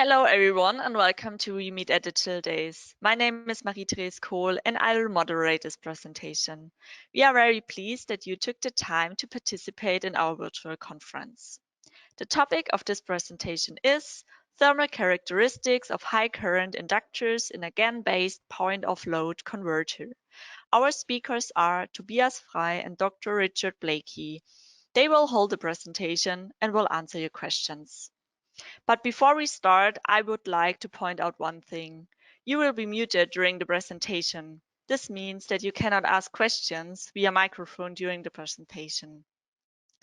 Hello everyone and welcome to We Meet at Digital Days. My name is Marie-Therese Kohl and I will moderate this presentation. We are very pleased that you took the time to participate in our virtual conference. The topic of this presentation is thermal characteristics of high current inductors in a GaN-based point-of-load converter. Our speakers are Tobias Frey and Dr. Richard Blakey. They will hold the presentation and will answer your questions. But before we start, I would like to point out one thing. You will be muted during the presentation. This means that you cannot ask questions via microphone during the presentation.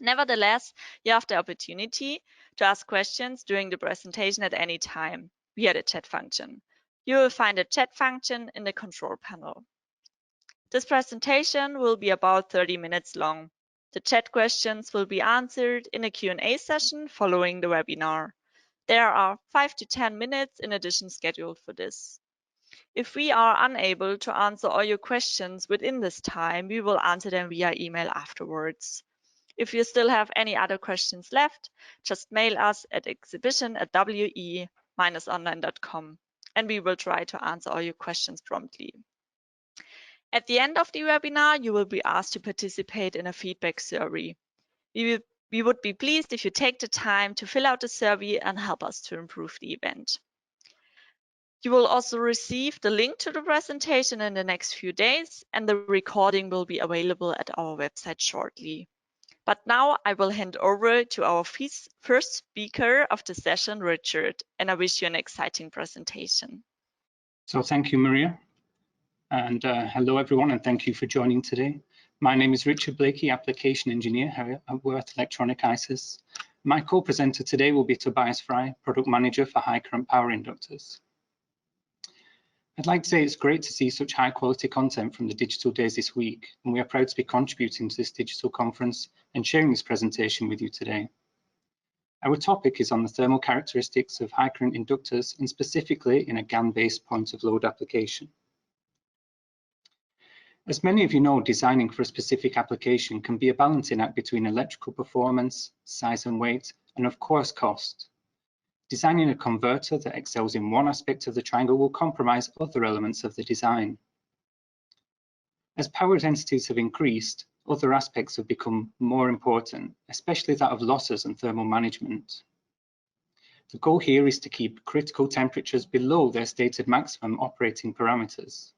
Nevertheless, you have the opportunity to ask questions during the presentation at any time via the chat function. You will find the chat function in the control panel. This presentation will be about 30 minutes long. The chat questions will be answered in a Q&A session following the webinar. There are 5 to 10 minutes in addition scheduled for this. If we are unable to answer all your questions within this time, we will answer them via email afterwards. If you still have any other questions left, just mail us at exhibition@we-online.com and we will try to answer all your questions promptly. At the end of the webinar, you will be asked to participate in a feedback survey. We would be pleased if you take the time to fill out the survey and help us to improve the event. You will also receive the link to the presentation in the next few days, and the recording will be available at our website shortly. But now I will hand over to our first speaker of the session, Richard, and I wish you an exciting presentation. So thank you, Maria. And hello, everyone, and thank you for joining today. My name is Richard Blakey, Application Engineer here at Würth Elektronik eiSos. My co-presenter today will be Tobias Frey, Product Manager for High Current Power Inductors. I'd like to say it's great to see such high quality content from the Digital Days this week, and we are proud to be contributing to this digital conference and sharing this presentation with you today. Our topic is on the thermal characteristics of high current inductors, and specifically in a GaN-based point-of-load application. As many of you know, designing for a specific application can be a balancing act between electrical performance, size and weight, and of course cost. Designing a converter that excels in one aspect of the triangle will compromise other elements of the design. As power densities have increased, other aspects have become more important, especially that of losses and thermal management. The goal here is to keep critical temperatures below their stated maximum operating parameters.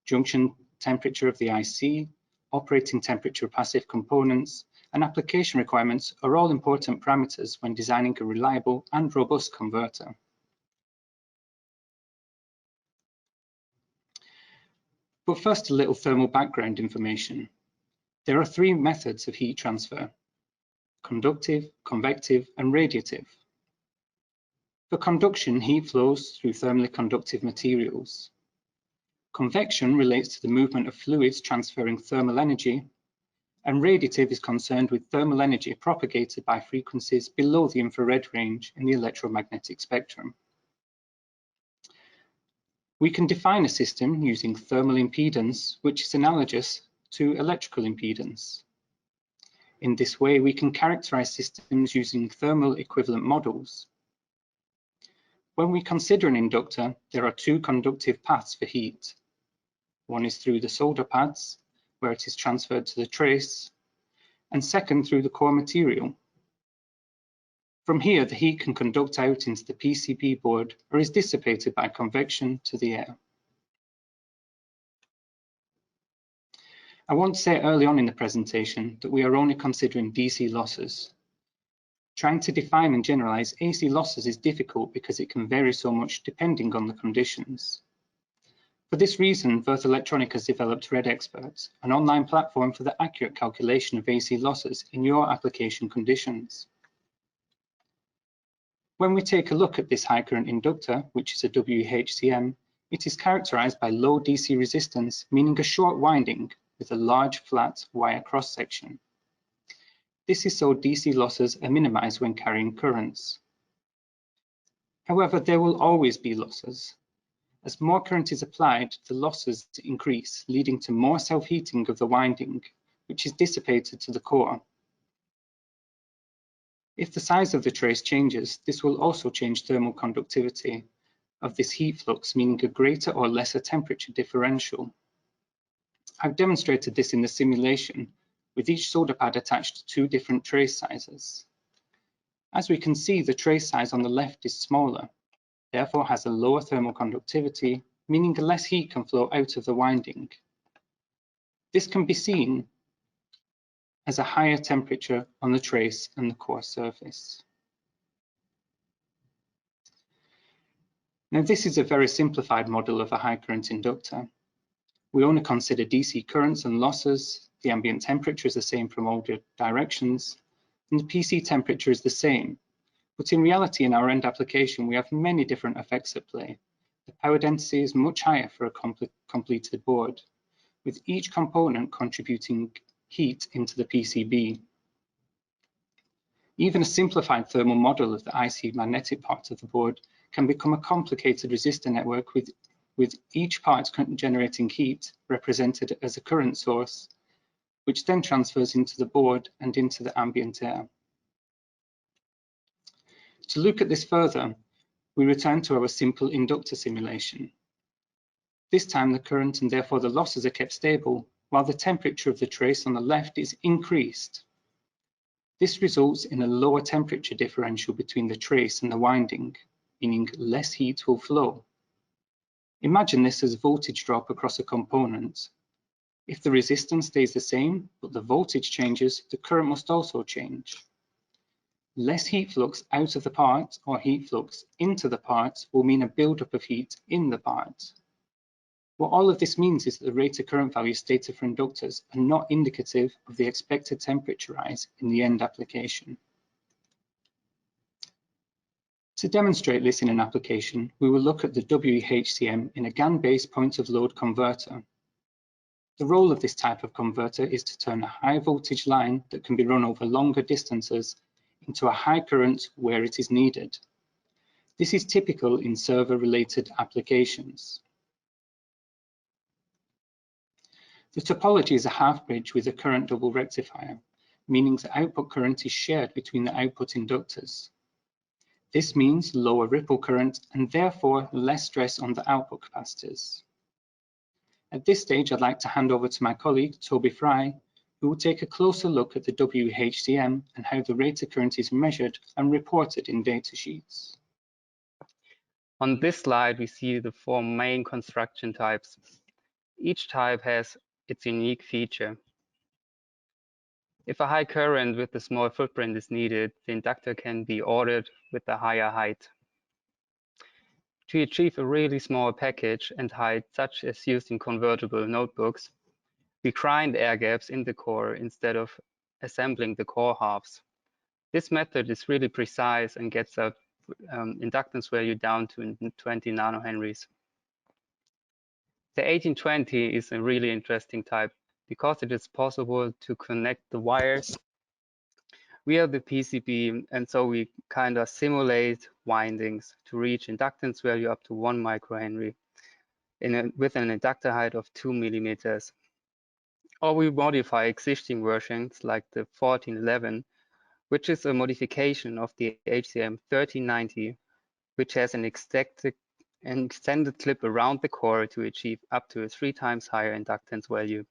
Junction temperature of the IC, operating temperature of passive components, and application requirements are all important parameters when designing a reliable and robust converter. But first, a little thermal background information. There are three methods of heat transfer: conductive, convective, and radiative. For conduction, heat flows through thermally conductive materials. Convection relates to the movement of fluids transferring thermal energy, and radiative is concerned with thermal energy propagated by frequencies below the infrared range in the electromagnetic spectrum. We can define a system using thermal impedance, which is analogous to electrical impedance. In this way, we can characterize systems using thermal equivalent models. When we consider an inductor, there are two conductive paths for heat. One is through the solder pads, where it is transferred to the trace, and second through the core material. From here, the heat can conduct out into the PCB board or is dissipated by convection to the air. I want to say early on in the presentation that we are only considering DC losses. Trying to define and generalize AC losses is difficult because it can vary so much depending on the conditions. For this reason, Würth Elektronik has developed RedExpert, an online platform for the accurate calculation of AC losses in your application conditions. When we take a look at this high current inductor, which is a WHCM, it is characterized by low DC resistance, meaning a short winding with a large flat wire cross section. This is so DC losses are minimized when carrying currents. However, there will always be losses. As more current is applied, the losses increase, leading to more self-heating of the winding, which is dissipated to the core. If the size of the trace changes, this will also change thermal conductivity of this heat flux, meaning a greater or lesser temperature differential. I've demonstrated this in the simulation with each solder pad attached to two different trace sizes. As we can see, the trace size on the left is smaller, therefore has a lower thermal conductivity, meaning less heat can flow out of the winding. This can be seen as a higher temperature on the trace and the core surface. Now, this is a very simplified model of a high current inductor. We only consider DC currents and losses. The ambient temperature is the same from all directions, and the PC temperature is the same. But in reality, in our end application, we have many different effects at play. The power density is much higher for a completed board, with each component contributing heat into the PCB. Even a simplified thermal model of the IC magnetic part of the board can become a complicated resistor network with each part generating heat represented as a current source, which then transfers into the board and into the ambient air. To look at this further, we return to our simple inductor simulation. This time the current and therefore the losses are kept stable, while the temperature of the trace on the left is increased. This results in a lower temperature differential between the trace and the winding, meaning less heat will flow. Imagine this as voltage drop across a component. If the resistance stays the same, but the voltage changes, the current must also change. Less heat flux out of the part or heat flux into the part will mean a buildup of heat in the part. What all of this means is that the rated current values stated for inductors are not indicative of the expected temperature rise in the end application. To demonstrate this in an application, we will look at the WEHCM in a GaN-based point of load converter. The role of this type of converter is to turn a high voltage line that can be run over longer distances into a high current where it is needed. This is typical in server-related applications. The topology is a half bridge with a current double rectifier, meaning the output current is shared between the output inductors. This means lower ripple current and therefore less stress on the output capacitors. At this stage, I'd like to hand over to my colleague, Toby Fry, who will take a closer look at the WEHCM and how the rated current is measured and reported in datasheets. On this slide, we see the four main construction types. Each type has its unique feature. If a high current with a small footprint is needed, the inductor can be ordered with a higher height. To achieve a really small package and height, such as used in convertible notebooks, we grind air gaps in the core instead of assembling the core halves. This method is really precise and gets a inductance value down to 20 nanohenries. The 1820 is a really interesting type because it is possible to connect the wires via the PCB, and so we kind of simulate windings to reach inductance value up to 1 microhenry with an inductor height of 2 millimeters. Or we modify existing versions like the 1411, which is a modification of the HCM 1390, which has an extended clip around the core to achieve up to a 3 times higher inductance value.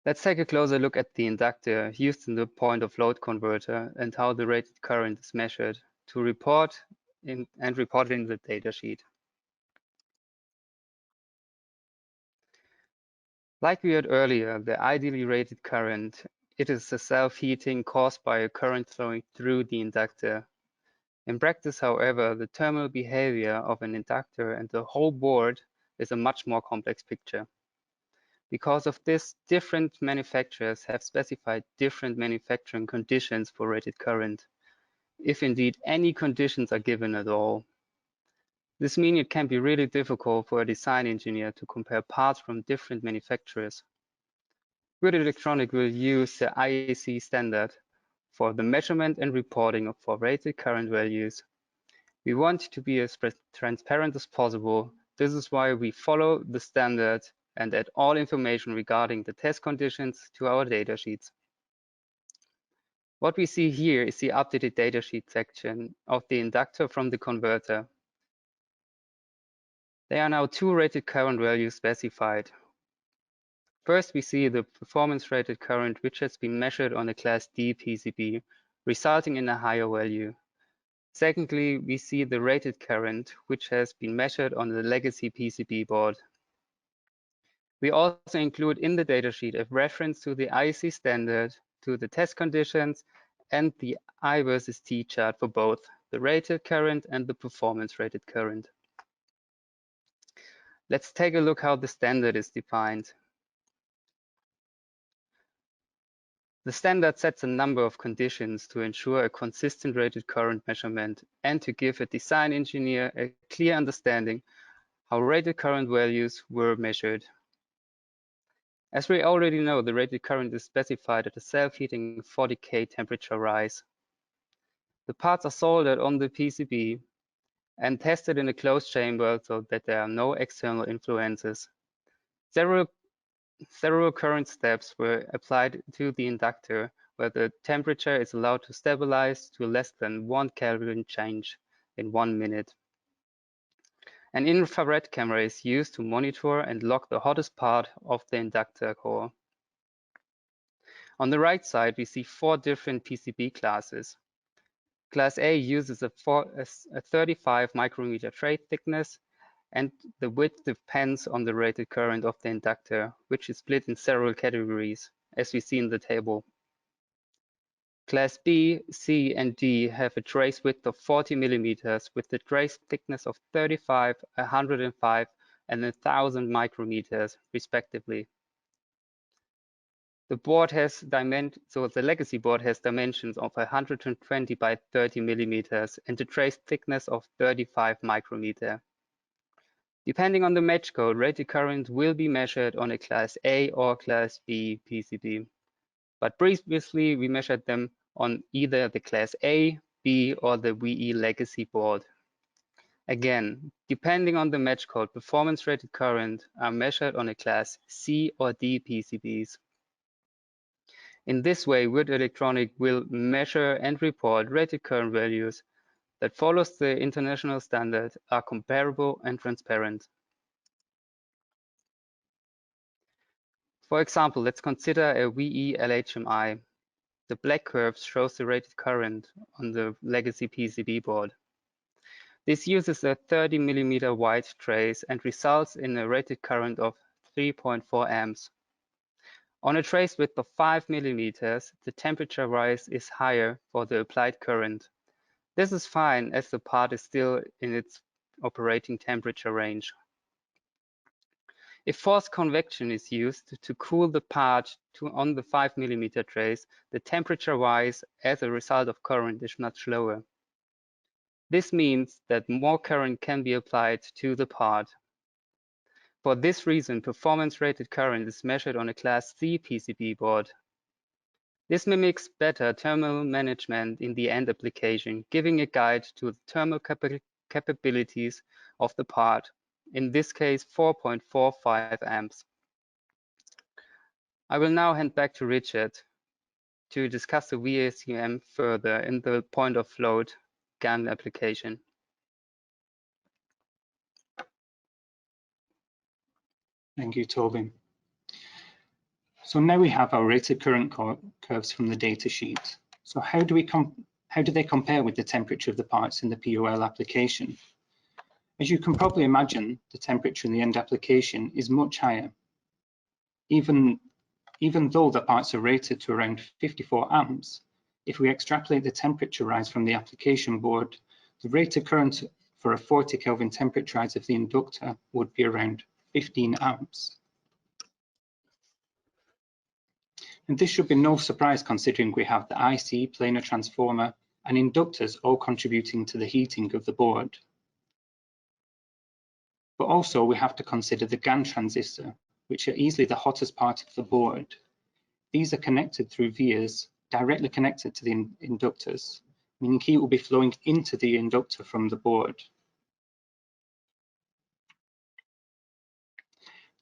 Let's take a closer look at the inductor used in the point of load converter and how the rated current is measured to report in the datasheet. Like we heard earlier, the ideally rated current, it is a self-heating caused by a current flowing through the inductor. In practice, however, the thermal behavior of an inductor and the whole board is a much more complex picture. Because of this, different manufacturers have specified different manufacturing conditions for rated current, if indeed any conditions are given at all. This means it can be really difficult for a design engineer to compare parts from different manufacturers. Würth Elektronik will use the IEC standard for the measurement and reporting for rated current values. We want to be as transparent as possible. This is why we follow the standard and add all information regarding the test conditions to our datasheets. What we see here is the updated datasheet section of the inductor from the converter. There are now two rated current values specified. First, we see the performance rated current, which has been measured on a Class D PCB, resulting in a higher value. Secondly, we see the rated current, which has been measured on the legacy PCB board. We also include in the datasheet a reference to the IEC standard, to the test conditions, and the I versus T chart for both the rated current and the performance rated current. Let's take a look how the standard is defined. The standard sets a number of conditions to ensure a consistent rated current measurement and to give a design engineer a clear understanding how rated current values were measured. As we already know, the rated current is specified at a self-heating 40K temperature rise. The parts are soldered on the PCB and tested in a closed chamber so that there are no external influences. Several current steps were applied to the inductor, where the temperature is allowed to stabilize to less than 1 Kelvin change in 1 minute. An infrared camera is used to monitor and log the hottest part of the inductor core. On the right side, we see 4 different PCB classes. Class A uses a 35 micrometer tray thickness, and the width depends on the rated current of the inductor, which is split in several categories, as we see in the table. Class B, C, and D have a trace width of 40 millimeters with the trace thickness of 35, 105, and 1000 micrometers, respectively. The board has the legacy board has dimensions of 120 by 30 millimeters and a trace thickness of 35 micrometer. Depending on the match code, rated current will be measured on a Class A or Class B PCB. But previously, we measured them on either the Class A, B, or the VE legacy board. Again, depending on the match code, performance rated current are measured on a Class C or D PCBs. In this way, Würth Elektronik will measure and report rated current values that follows the international standard, are comparable and transparent. For example, let's consider a VE LHMI. The black curve shows the rated current on the legacy PCB board. This uses a 30 millimeter wide trace and results in a rated current of 3.4 amps. On a trace width of 5 millimeters, the temperature rise is higher for the applied current. This is fine as the part is still in its operating temperature range. If forced convection is used to cool the part on the 5 millimeter trace, the temperature rise as a result of current is much lower. This means that more current can be applied to the part. For this reason, performance rated current is measured on a Class C PCB board. This mimics better thermal management in the end application, giving a guide to the thermal capabilities of the part, in this case 4.45 amps. I will now hand back to Richard to discuss the VACM further in the point of load GaN application. Thank you, Tobin. So now we have our rated current curves from the data sheet. So how do they compare with the temperature of the parts in the POL application? As you can probably imagine, the temperature in the end application is much higher. Even though the parts are rated to around 54 amps, if we extrapolate the temperature rise from the application board, the rated current for a 40 Kelvin temperature rise of the inductor would be around 15 amps. And this should be no surprise considering we have the IC, planar transformer, and inductors all contributing to the heating of the board. But also we have to consider the GaN transistor, which are easily the hottest part of the board. These are connected through vias directly connected to the inductors, meaning heat will be flowing into the inductor from the board.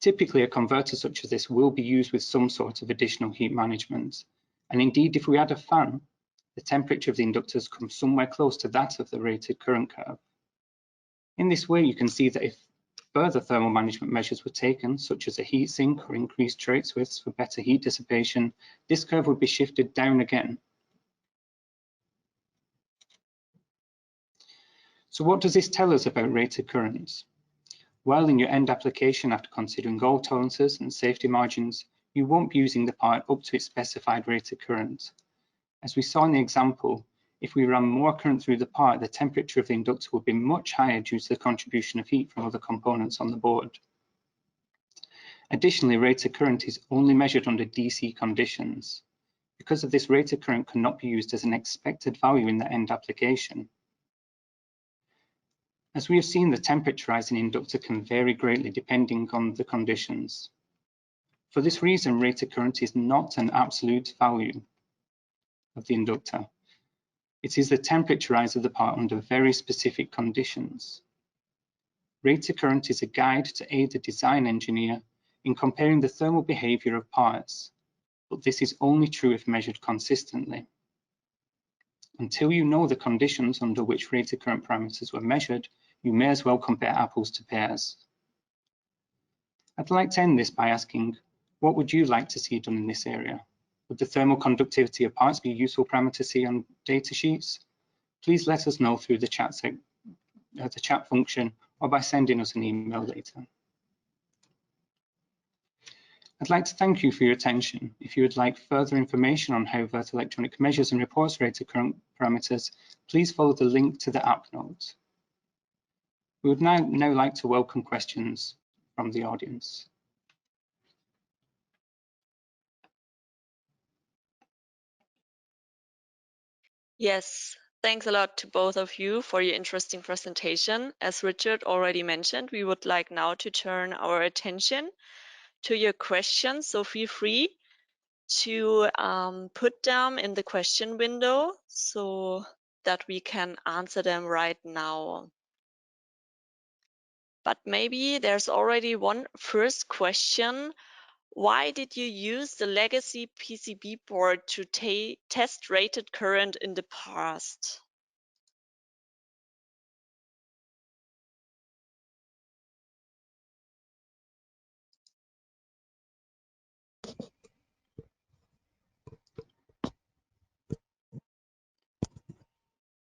Typically, a converter such as this will be used with some sort of additional heat management. And indeed, if we add a fan, the temperature of the inductors comes somewhere close to that of the rated current curve. In this way, you can see that if further thermal management measures were taken, such as a heat sink or increased trace widths for better heat dissipation, this curve would be shifted down again. So what does this tell us about rated currents? Well, in your end application, after considering all tolerances and safety margins, you won't be using the part up to its specified rated current. As we saw in the example, if we ran more current through the part, the temperature of the inductor would be much higher due to the contribution of heat from other components on the board. Additionally, rated current is only measured under DC conditions. Because of this, rated current cannot be used as an expected value in the end application. As we have seen, the temperature rise in inductor can vary greatly depending on the conditions. For this reason, rated current is not an absolute value of the inductor. It is the temperature rise of the part under very specific conditions. Rated current is a guide to aid the design engineer in comparing the thermal behavior of parts, but this is only true if measured consistently. Until you know the conditions under which rated current parameters were measured, you may as well compare apples to pears. I'd like to end this by asking, what would you like to see done in this area? Would the thermal conductivity of parts be a useful parameter to see on data sheets? Please let us know through the chat function or by sending us an email later. I'd like to thank you for your attention. If you would like further information on how Würth Elektronik measures and reports rated current parameters, please follow the link to the app note. We would now like to welcome questions from the audience. Yes, thanks a lot to both of you for your interesting presentation. As Richard already mentioned, we would like now to turn our attention to your questions, so feel free to put them in the question window so that we can answer them right now. But maybe there's already one first question. Why did you use the legacy PCB board to test rated current in the past?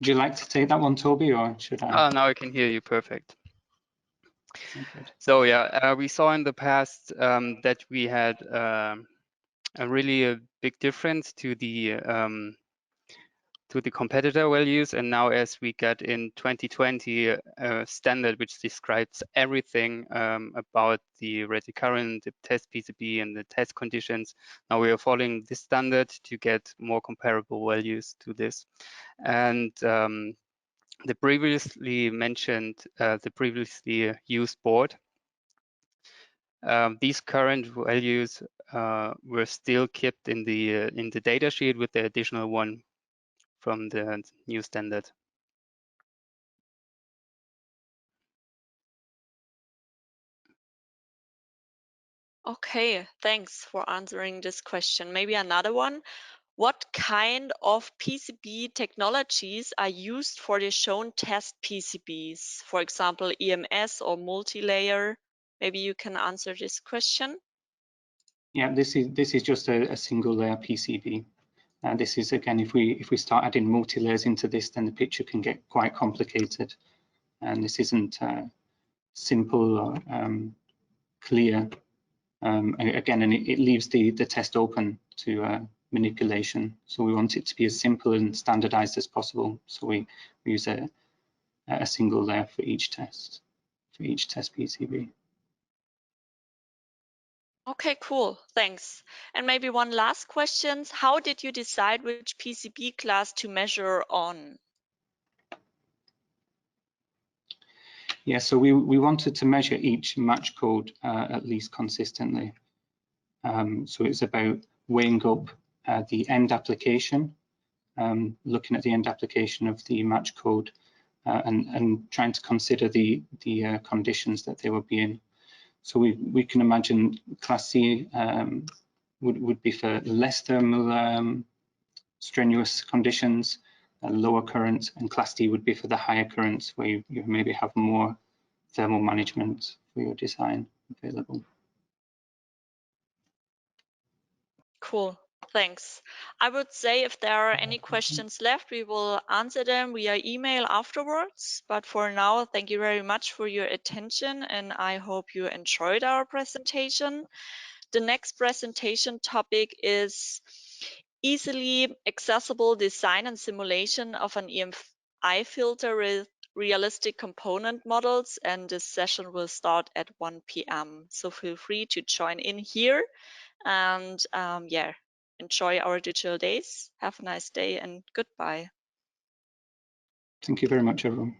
Would you like to take that one, Toby, or should I? Now I can hear you perfect. Okay. So yeah, we saw in the past that we had a really big difference to the competitor values, and now as we get in 2020 a standard which describes everything about the rated current, the test PCB, and the test conditions, now we are following this standard to get more comparable values to this. And the previously mentioned, the previously used board, these current values were still kept in the data sheet with the additional one from the new standard. Okay, thanks for answering this question. Maybe another one. What kind of PCB technologies are used for the shown test PCBs? For example, EMS or multi-layer? Maybe you can answer this question. Yeah, this is just a single layer PCB. This is, again, if we start adding multi-layers into this, then the picture can get quite complicated. And this isn't simple or clear. Again, and it leaves the test open to manipulation. So we want it to be as simple and standardized as possible. So we use a single layer for each test PCB. Okay, cool, thanks. And maybe one last question. How did you decide which PCB class to measure on? Yeah, so we wanted to measure each match code at least consistently. So it's about weighing up the end application, looking at the end application of the match code, and trying to consider the conditions that they would be in. So we can imagine class C would be for less thermal strenuous conditions, lower current, and class D would be for the higher currents where you maybe have more thermal management for your design available. Cool, thanks. I would say if there are any questions left, we will answer them via email afterwards. But for now, thank you very much for your attention, and I hope you enjoyed our presentation. The next presentation topic is easily accessible design and simulation of an EMI filter with realistic component models, and this session will start at 1 p.m. So feel free to join in here, and yeah, enjoy our digital days. Have a nice day and goodbye. Thank you very much, everyone.